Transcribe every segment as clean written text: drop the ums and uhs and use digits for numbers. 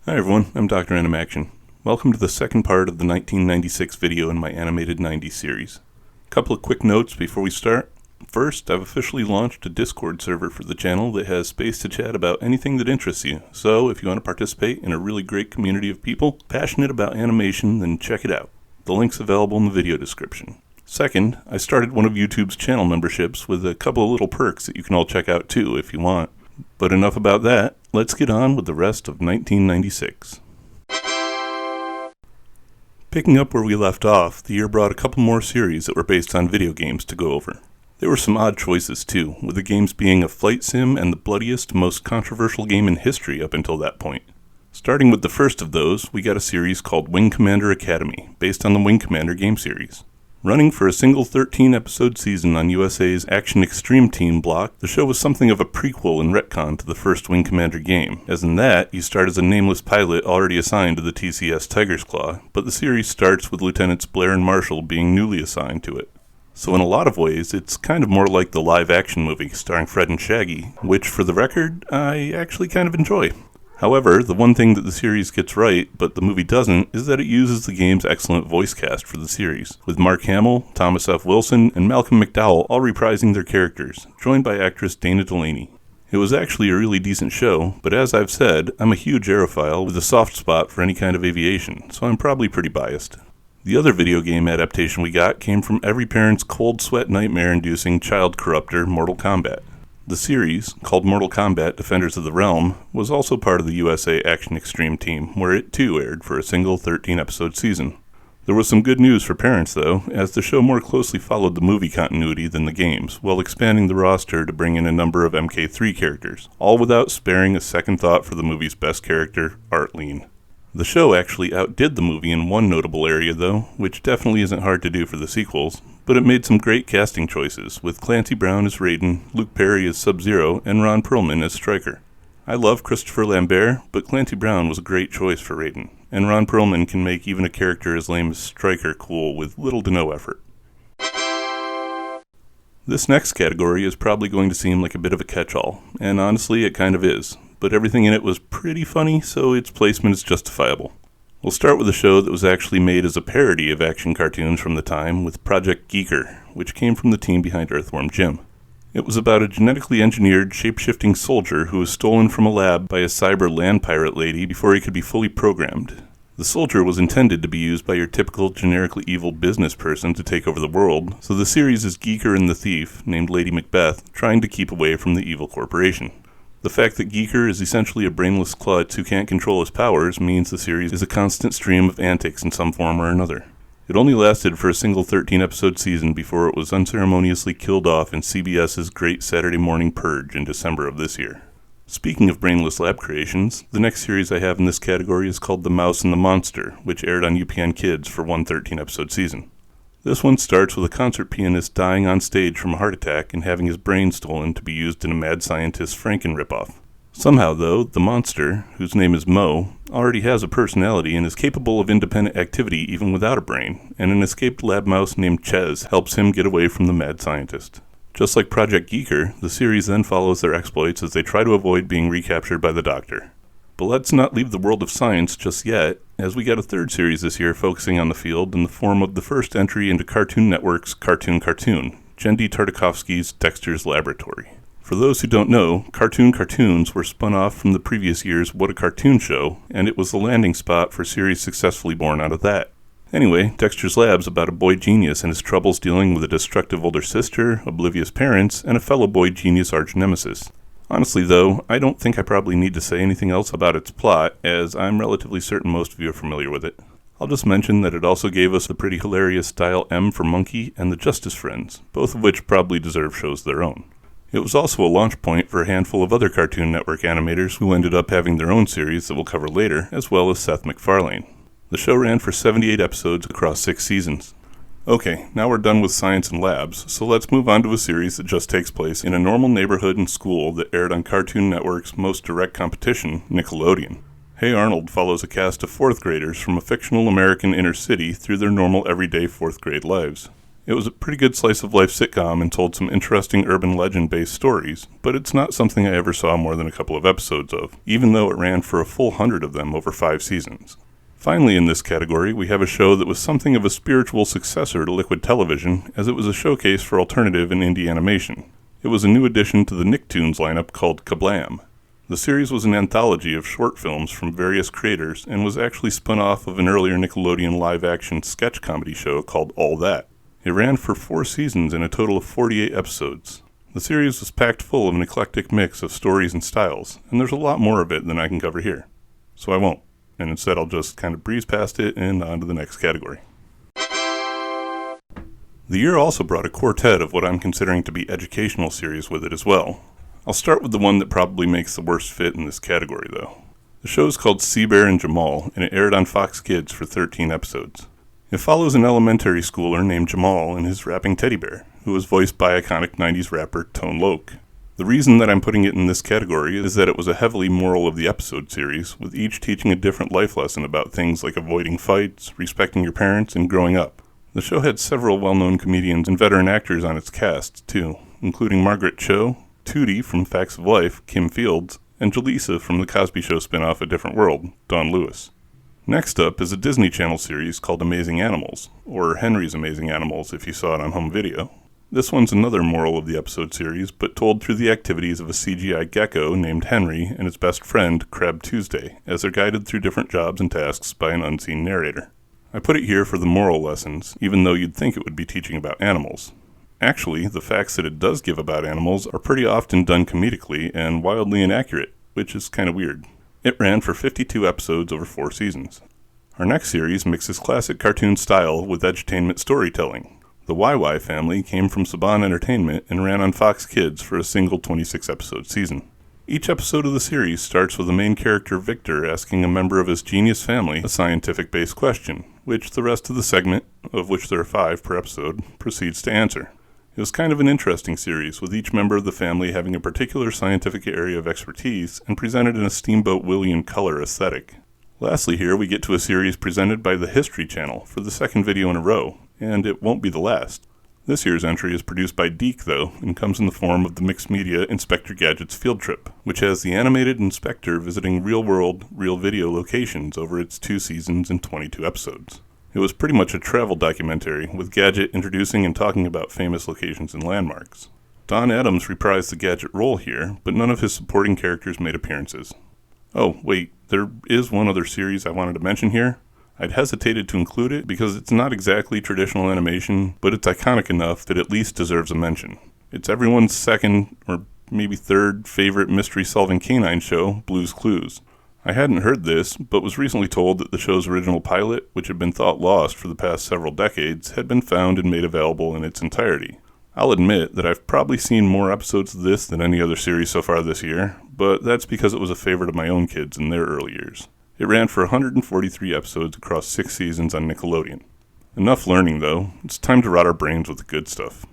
Hi everyone, I'm Dr.Animaction. Welcome to the second part of the 1996 video in my animated 90s series. A couple of quick notes before we start. First, I've officially launched a Discord server for the channel that has space to chat about anything that interests you. So if you want to participate in a really great community of people passionate about animation, then check it out. The link's available in the video description. Second, I started one of YouTube's channel memberships with a couple of little perks that you can all check out too if you want. But enough about that, let's get on with the rest of 1996. Picking up where we left off, the year brought a couple more series that were based on video games to go over. There were some odd choices too, with the games being a flight sim and the bloodiest, most controversial game in history up until that point. Starting with the first of those, we got a series called Wing Commander Academy, based on the Wing Commander game series. Running for a single 13-episode season on USA's Action Extreme Team block, the show was something of a prequel and retcon to the first Wing Commander game, as in that, you start as a nameless pilot already assigned to the TCS Tiger's Claw, but the series starts with Lieutenants Blair and Marshall being newly assigned to it. So in a lot of ways, it's kind of more like the live-action movie starring Fred and Shaggy, which, for the record, I actually kind of enjoy. However, the one thing that the series gets right, but the movie doesn't, is that it uses the game's excellent voice cast for the series, with Mark Hamill, Thomas F. Wilson, and Malcolm McDowell all reprising their characters, joined by actress Dana Delaney. It was actually a really decent show, but as I've said, I'm a huge aerophile with a soft spot for any kind of aviation, so I'm probably pretty biased. The other video game adaptation we got came from every parent's cold sweat nightmare-inducing child corrupter, Mortal Kombat. The series, called Mortal Kombat Defenders of the Realm, was also part of the USA Action Extreme Team, where it too aired for a single 13-episode season. There was some good news for parents though, as the show more closely followed the movie continuity than the games, while expanding the roster to bring in a number of MK3 characters, all without sparing a second thought for the movie's best character, Artlene. The show actually outdid the movie in one notable area though, which definitely isn't hard to do for the sequels, but it made some great casting choices, with Clancy Brown as Raiden, Luke Perry as Sub-Zero, and Ron Perlman as Stryker. I love Christopher Lambert, but Clancy Brown was a great choice for Raiden, and Ron Perlman can make even a character as lame as Stryker cool with little to no effort. This next category is probably going to seem like a bit of a catch-all, and honestly it kind of is, but everything in it was pretty funny, so its placement is justifiable. We'll start with a show that was actually made as a parody of action cartoons from the time with Project G.K.R, which came from the team behind Earthworm Jim. It was about a genetically engineered, shape-shifting soldier who was stolen from a lab by a cyber land pirate lady before he could be fully programmed. The soldier was intended to be used by your typical generically evil business person to take over the world, so the series is G.K.R and the thief, named Lady Macbeth, trying to keep away from the evil corporation. The fact that G.K.R is essentially a brainless klutz who can't control his powers means the series is a constant stream of antics in some form or another. It only lasted for a single 13-episode season before it was unceremoniously killed off in CBS's Great Saturday Morning Purge in December of this year. Speaking of brainless lab creations, the next series I have in this category is called The Mouse and the Monster, which aired on UPN Kids for one 13-episode season. This one starts with a concert pianist dying on stage from a heart attack and having his brain stolen to be used in a mad scientist Franken ripoff. Somehow, though, the monster, whose name is Mo, already has a personality and is capable of independent activity even without a brain, and an escaped lab mouse named Ches helps him get away from the mad scientist. Just like Project G.K.R, the series then follows their exploits as they try to avoid being recaptured by the Doctor. But let's not leave the world of science just yet, as we got a third series this year focusing on the field in the form of the first entry into Cartoon Network's Cartoon Cartoon, Jendi Tartakovsky's Dexter's Laboratory. For those who don't know, Cartoon Cartoons were spun off from the previous year's What a Cartoon Show, and it was the landing spot for series successfully born out of that. Anyway, Dexter's Lab's about a boy genius and his troubles dealing with a destructive older sister, oblivious parents, and a fellow boy genius arch-nemesis. Honestly though, I don't think I probably need to say anything else about its plot, as I'm relatively certain most of you are familiar with it. I'll just mention that it also gave us the pretty hilarious Dial M for Monkey and the Justice Friends, both of which probably deserve shows of their own. It was also a launch point for a handful of other Cartoon Network animators who ended up having their own series that we'll cover later, as well as Seth MacFarlane. The show ran for 78 episodes across 6 seasons. Okay, now we're done with science and labs, so let's move on to a series that just takes place in a normal neighborhood and school that aired on Cartoon Network's most direct competition, Nickelodeon. Hey Arnold follows a cast of 4th graders from a fictional American inner city through their normal everyday 4th grade lives. It was a pretty good slice-of-life sitcom and told some interesting urban legend-based stories, but it's not something I ever saw more than a couple of episodes of, even though it ran for a full 100 of them over 5 seasons. Finally, in this category, we have a show that was something of a spiritual successor to Liquid Television, as it was a showcase for alternative and indie animation. It was a new addition to the Nicktoons lineup called Kablam. The series was an anthology of short films from various creators and was actually spun off of an earlier Nickelodeon live-action sketch comedy show called All That. It ran for 4 seasons and a total of 48 episodes. The series was packed full of an eclectic mix of stories and styles, and there's a lot more of it than I can cover here. So I won't, and instead I'll just kind of breeze past it and on to the next category. The year also brought a quartet of what I'm considering to be educational series with it as well. I'll start with the one that probably makes the worst fit in this category, though. The show is called Seabear and Jamal, and it aired on Fox Kids for 13 episodes. It follows an elementary schooler named Jamal and his rapping teddy bear, who was voiced by iconic 90s rapper Tone Loc. The reason that I'm putting it in this category is that it was a heavily moral of the episode series, with each teaching a different life lesson about things like avoiding fights, respecting your parents, and growing up. The show had several well-known comedians and veteran actors on its cast, too, including Margaret Cho, Tootie from Facts of Life, Kim Fields, and Jaleesa from the Cosby Show spin-off A Different World, Dawn Lewis. Next up is a Disney Channel series called Amazing Animals, or Henry's Amazing Animals if you saw it on home video. This one's another moral of the episode series, but told through the activities of a CGI gecko named Henry and his best friend, Crab Tuesday, as they're guided through different jobs and tasks by an unseen narrator. I put it here for the moral lessons, even though you'd think it would be teaching about animals. Actually, the facts that it does give about animals are pretty often done comedically and wildly inaccurate, which is kind of weird. It ran for 52 episodes over 4 seasons. Our next series mixes classic cartoon style with edutainment storytelling. The YY family came from Saban Entertainment and ran on Fox Kids for a single 26-episode season. Each episode of the series starts with the main character Victor asking a member of his genius family a scientific-based question, which the rest of the segment, of which there are 5 per episode, proceeds to answer. It was kind of an interesting series, with each member of the family having a particular scientific area of expertise and presented in a Steamboat William color aesthetic. Lastly here, we get to a series presented by the History Channel for the second video in a row, and it won't be the last. This year's entry is produced by Deke, though, and comes in the form of the mixed media Inspector Gadget's Field Trip, which has the animated inspector visiting real-world, real-video locations over its 2 seasons and 22 episodes. It was pretty much a travel documentary, with Gadget introducing and talking about famous locations and landmarks. Don Adams reprised the Gadget role here, but none of his supporting characters made appearances. Oh, wait, there is one other series I wanted to mention here. I'd hesitated to include it because it's not exactly traditional animation, but it's iconic enough that it at least deserves a mention. It's everyone's second, or maybe third, favorite mystery-solving canine show, Blue's Clues. I hadn't heard this, but was recently told that the show's original pilot, which had been thought lost for the past several decades, had been found and made available in its entirety. I'll admit that I've probably seen more episodes of this than any other series so far this year, but that's because it was a favorite of my own kids in their early years. It ran for 143 episodes across 6 seasons on Nickelodeon. Enough learning, though. It's time to rot our brains with the good stuff.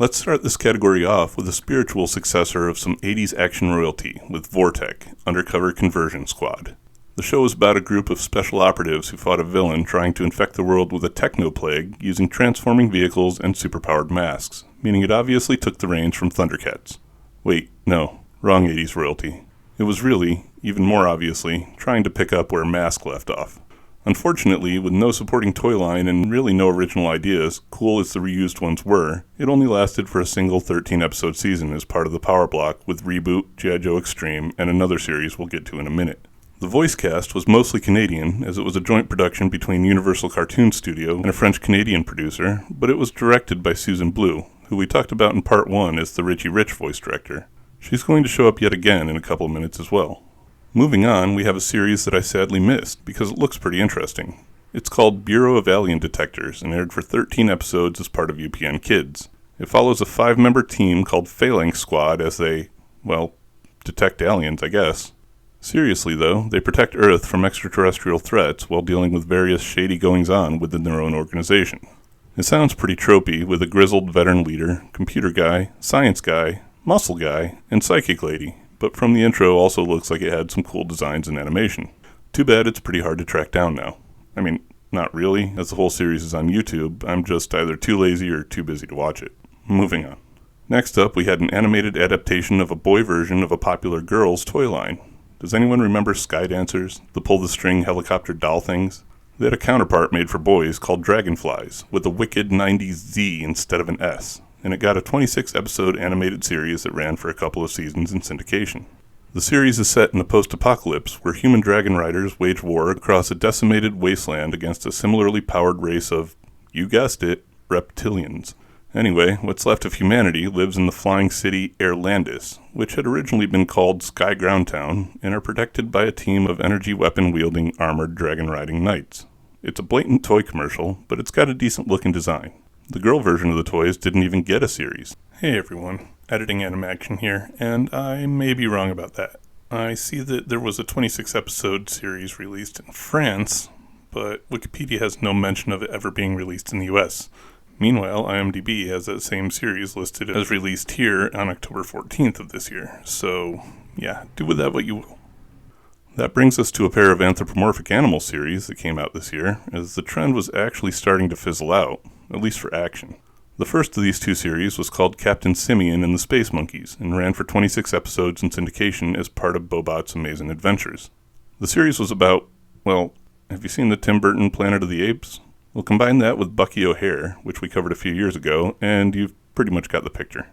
Let's start this category off with a spiritual successor of some 80s action royalty with Vortek, Undercover Conversion Squad. The show is about a group of special operatives who fought a villain trying to infect the world with a techno-plague using transforming vehicles and superpowered masks, meaning it obviously took the reins from Thundercats. Wait, no, wrong 80s royalty. It was really, even more obviously, trying to pick up where Mask left off. Unfortunately, with no supporting toy line and really no original ideas, cool as the reused ones were, it only lasted for a single 13-episode season as part of the Power Block with Reboot, G.I. Joe Extreme, and another series we'll get to in a minute. The voice cast was mostly Canadian, as it was a joint production between Universal Cartoon Studio and a French-Canadian producer, but it was directed by Susan Blue, who we talked about in Part 1 as the Richie Rich voice director. She's going to show up yet again in a couple minutes as well. Moving on, we have a series that I sadly missed because it looks pretty interesting. It's called Bureau of Alien Detectors and aired for 13 episodes as part of UPN Kids. It follows a 5-member team called Phalanx Squad as they, well, detect aliens, I guess. Seriously, though, they protect Earth from extraterrestrial threats while dealing with various shady goings-on within their own organization. It sounds pretty tropey with a grizzled veteran leader, computer guy, science guy, muscle guy, and psychic lady, but from the intro also looks like it had some cool designs and animation. Too bad it's pretty hard to track down now. I mean, Not really, as the whole series is on YouTube. I'm just either too lazy or too busy to watch it. Moving on. Next up, we had an animated adaptation of a boy version of a popular girls' toy line. Does anyone remember Sky Dancers, the pull-the-string helicopter doll things? They had a counterpart made for boys called Dragonflies, with a wicked 90s Z instead of an S, and it got a 26-episode animated series that ran for a couple of seasons in syndication. The series is set in a post-apocalypse where human dragon riders wage war across a decimated wasteland against a similarly powered race of, you guessed it, reptilians. Anyway, what's left of humanity lives in the flying city Airlandis, which had originally been called Sky Ground Town, and are protected by a team of energy weapon-wielding armored dragon-riding knights. It's a blatant toy commercial, but it's got a decent-looking design. The girl version of the toys didn't even get a series. Hey everyone, editing Animaction here, and I may be wrong about that. I see that there was a 26-episode series released in France, but Wikipedia has no mention of it ever being released in the US. Meanwhile, IMDb has that same series listed as released here on October 14th of this year, so yeah, do with that what you will. That brings us to a pair of anthropomorphic animal series that came out this year, as the trend was actually starting to fizzle out, at least for action. The first of these two series was called Captain Simeon and the Space Monkeys, and ran for 26 episodes in syndication as part of Bobot's Amazing Adventures. The series was about, well, have you seen the Tim Burton Planet of the Apes? We'll combine that with Bucky O'Hare, which we covered a few years ago, and you've pretty much got the picture.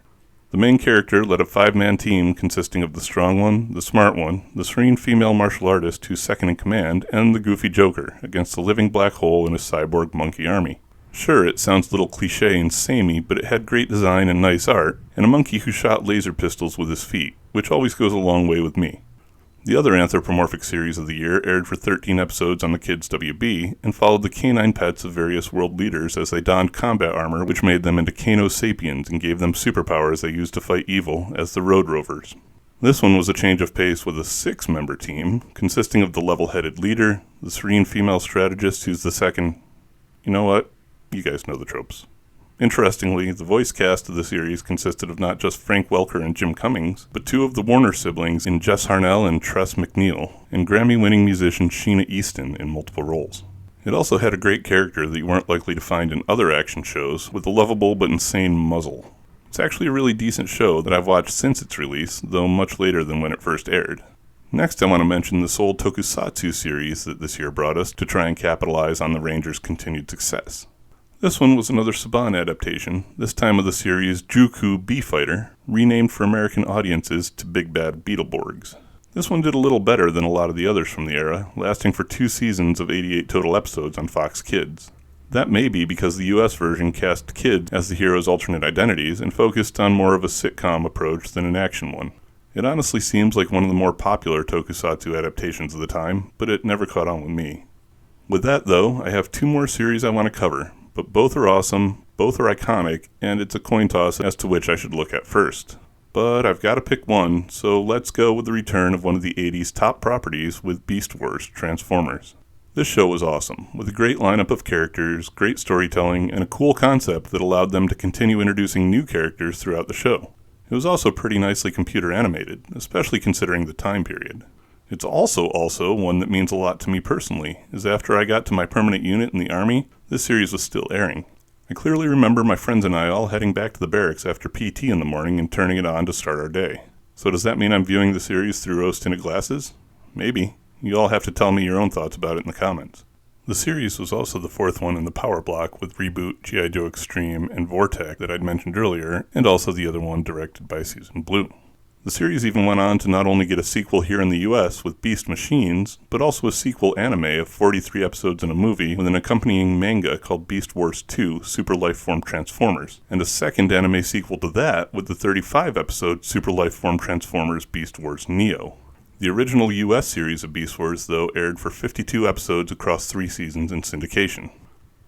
The main character led a 5-man team consisting of the strong one, the smart one, the serene female martial artist who's second in command, and the goofy Joker against the living black hole and his cyborg monkey army. Sure, it sounds a little cliche and samey, but it had great design and nice art, and a monkey who shot laser pistols with his feet, which always goes a long way with me. The other anthropomorphic series of the year aired for 13 episodes on the Kids WB and followed the canine pets of various world leaders as they donned combat armor which made them into Kano sapiens and gave them superpowers they used to fight evil as the Road Rovers. This one was a change of pace with a 6-member team consisting of the level-headed leader, the serene female strategist who's the second... You know what? You guys know the tropes. Interestingly, the voice cast of the series consisted of not just Frank Welker and Jim Cummings, but 2 of the Warner siblings in Jess Harnell and Tress MacNeille, and Grammy-winning musician Sheena Easton in multiple roles. It also had a great character that you weren't likely to find in other action shows, with a lovable but insane muzzle. It's actually a really decent show that I've watched since its release, though much later than when it first aired. Next, I want to mention the Seoul Tokusatsu series that this year brought us to try and capitalize on the Rangers' continued success. This one was another Saban adaptation, this time of the series Juku Bee-Fighter, renamed for American audiences to Big Bad Beetleborgs. This one did a little better than a lot of the others from the era, lasting for 2 seasons of 88 total episodes on Fox Kids. That may be because the US version cast kids as the heroes' alternate identities and focused on more of a sitcom approach than an action one. It honestly seems like one of the more popular tokusatsu adaptations of the time, but it never caught on with me. With that though, I have 2 more series I want to cover. But both are awesome, both are iconic, and it's a coin toss as to which I should look at first. But I've got to pick one, so let's go with the return of one of the 80s top properties with Beast Wars Transformers. This show was awesome, with a great lineup of characters, great storytelling, and a cool concept that allowed them to continue introducing new characters throughout the show. It was also pretty nicely computer animated, especially considering the time period. It's also one that means a lot to me personally, as after I got to my permanent unit in the Army, this series was still airing. I clearly remember my friends and I all heading back to the barracks after PT in the morning and turning it on to start our day. So does that mean I'm viewing the series through rose-tinted glasses? Maybe. You all have to tell me your own thoughts about it in the comments. The series was also the 4th one in the Power Block with Reboot, G.I. Joe Extreme, and Vortex that I'd mentioned earlier, and also the other one directed by Susan Blue. The series even went on to not only get a sequel here in the US with Beast Machines, but also a sequel anime of 43 episodes in a movie with an accompanying manga called Beast Wars 2 Super Lifeform Transformers, and a second anime sequel to that with the 35-episode Super Lifeform Transformers Beast Wars Neo. The original US series of Beast Wars, though, aired for 52 episodes across 3 seasons in syndication.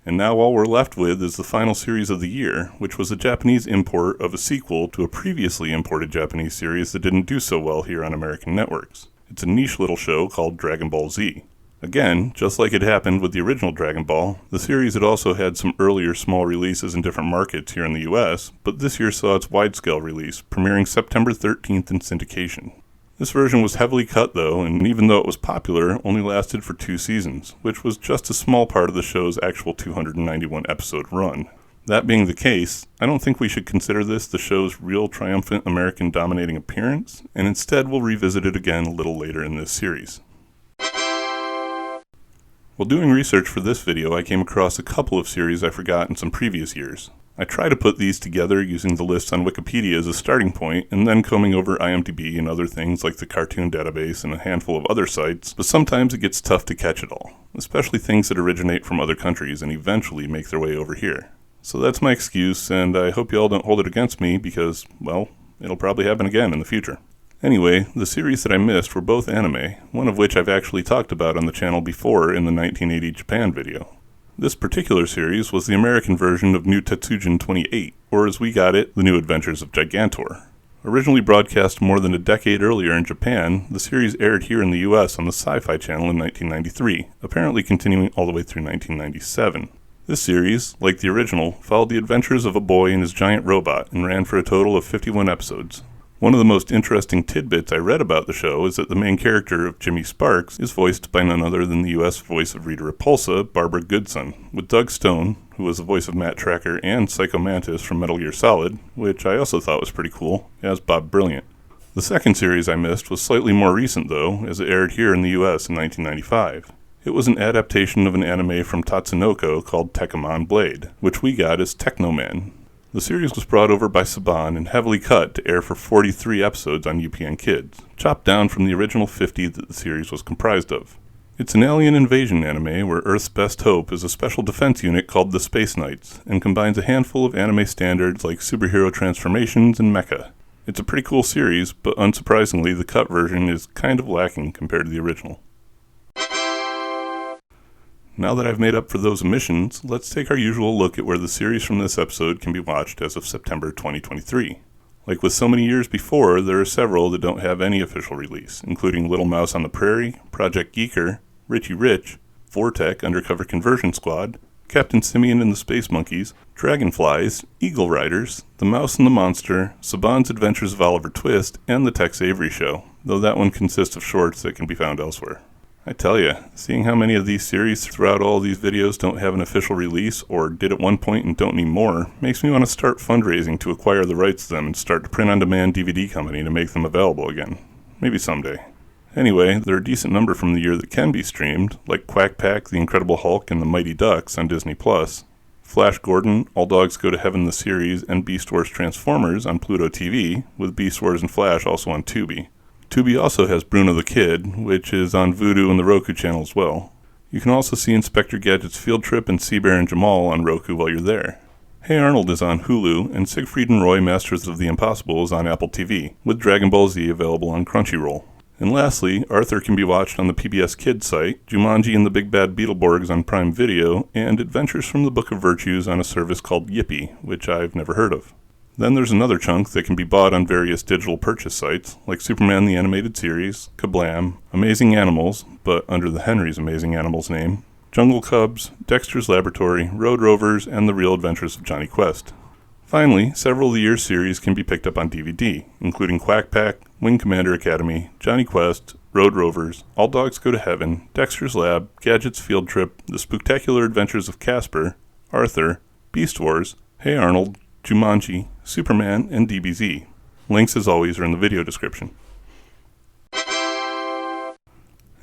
And now all we're left with is the final series of the year, which was a Japanese import of a sequel to a previously imported Japanese series that didn't do so well here on American networks. It's a niche little show called Dragon Ball Z. Again, just like it happened with the original Dragon Ball, the series had also had some earlier small releases in different markets here in the US, but this year saw its wide-scale release, premiering September 13th in syndication. This version was heavily cut though, and even though it was popular, only lasted for 2 seasons, which was just a small part of the show's actual 291 episode run. That being the case, I don't think we should consider this the show's real triumphant American dominating appearance, and instead we'll revisit it again a little later in this series. While doing research for this video, I came across a couple of series I forgot in some previous years. I try to put these together using the lists on Wikipedia as a starting point, and then combing over IMDb and other things like the Cartoon Database and a handful of other sites, but sometimes it gets tough to catch it all, especially things that originate from other countries and eventually make their way over here. So that's my excuse, and I hope you all don't hold it against me because, well, it'll probably happen again in the future. Anyway, the series that I missed were both anime, one of which I've actually talked about on the channel before in the 1980 Japan video. This particular series was the American version of New Tetsujin 28, or as we got it, The New Adventures of Gigantor. Originally broadcast more than a decade earlier in Japan, the series aired here in the US on the Sci-Fi Channel in 1993, apparently continuing all the way through 1997. This series, like the original, followed the adventures of a boy and his giant robot and ran for a total of 51 episodes. One of the most interesting tidbits I read about the show is that the main character of Jimmy Sparks is voiced by none other than the US voice of Rita Repulsa, Barbara Goodson, with Doug Stone, who was the voice of Matt Tracker and Psycho Mantis from Metal Gear Solid, which I also thought was pretty cool, as Bob Brilliant. The second series I missed was slightly more recent though, as it aired here in the US in 1995. It was an adaptation of an anime from Tatsunoko called Tekkamon Blade, which we got as Technoman. The series was brought over by Saban and heavily cut to air for 43 episodes on UPN Kids, chopped down from the original 50 that the series was comprised of. It's an alien invasion anime where Earth's best hope is a special defense unit called the Space Knights, and combines a handful of anime standards like superhero transformations and mecha. It's a pretty cool series, but unsurprisingly the cut version is kind of lacking compared to the original. Now that I've made up for those omissions, let's take our usual look at where the series from this episode can be watched as of September 2023. Like with so many years before, there are several that don't have any official release, including Little Mouse on the Prairie, Project G.K.R, Richie Rich, Vortec Undercover Conversion Squad, Captain Simian and the Space Monkeys, Dragonflies, Eagle Riders, The Mouse and the Monster, Saban's Adventures of Oliver Twist, and The Tex Avery Show, though that one consists of shorts that can be found elsewhere. I tell ya, seeing how many of these series throughout all these videos don't have an official release, or did at one point and don't need more, makes me want to start fundraising to acquire the rights to them and start a print-on-demand DVD company to make them available again. Maybe someday. Anyway, there are a decent number from the year that can be streamed, like Quack Pack, The Incredible Hulk, and The Mighty Ducks on Disney+, Flash Gordon, All Dogs Go to Heaven the series, and Beast Wars Transformers on Pluto TV, with Beast Wars and Flash also on Tubi. Tubi also has Bruno the Kid, which is on Vudu and the Roku channel as well. You can also see Inspector Gadget's Field Trip and Sea Bear and Jamal on Roku while you're there. Hey Arnold is on Hulu, and Siegfried and Roy Masters of the Impossible is on Apple TV, with Dragon Ball Z available on Crunchyroll. And lastly, Arthur can be watched on the PBS Kids site, Jumanji and the Big Bad Beetleborgs on Prime Video, and Adventures from the Book of Virtues on a service called Yippee, which I've never heard of. Then there's another chunk that can be bought on various digital purchase sites, like Superman the Animated Series, Kablam, Amazing Animals, but under the Henry's Amazing Animals name, Jungle Cubs, Dexter's Laboratory, Road Rovers, and The Real Adventures of Johnny Quest. Finally, several of the year's series can be picked up on DVD, including Quack Pack, Wing Commander Academy, Johnny Quest, Road Rovers, All Dogs Go to Heaven, Dexter's Lab, Gadget's Field Trip, The Spooktacular Adventures of Casper, Arthur, Beast Wars, Hey Arnold, Jumanji, Superman, and DBZ. Links, as always, are in the video description.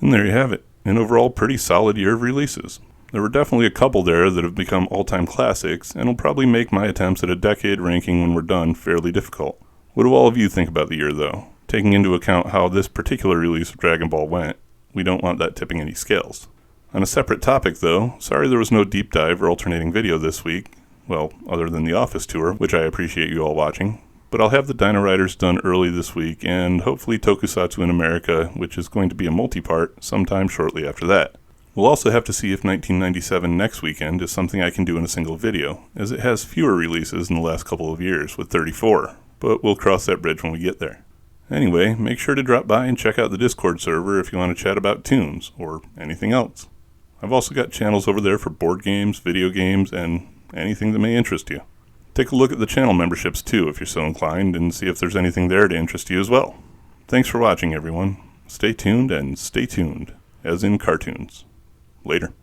And there you have it. An overall pretty solid year of releases. There were definitely a couple there that have become all-time classics, and will probably make my attempts at a decade ranking when we're done fairly difficult. What do all of you think about the year, though? Taking into account how this particular release of Dragon Ball went, we don't want that tipping any scales. On a separate topic, though, sorry there was no deep dive or alternating video this week. Well, other than the office tour, which I appreciate you all watching. But I'll have the Dino Riders done early this week, and hopefully Tokusatsu in America, which is going to be a multi-part, sometime shortly after that. We'll also have to see if 1997 next weekend is something I can do in a single video, as it has fewer releases in the last couple of years, with 34, but we'll cross that bridge when we get there. Anyway, make sure to drop by and check out the Discord server if you want to chat about tunes, or anything else. I've also got channels over there for board games, video games, and anything that may interest you. Take a look at the channel memberships too if you're so inclined, and see if there's anything there to interest you as well. Thanks for watching, everyone. Stay tuned and stay tuned, as in cartoons. Later.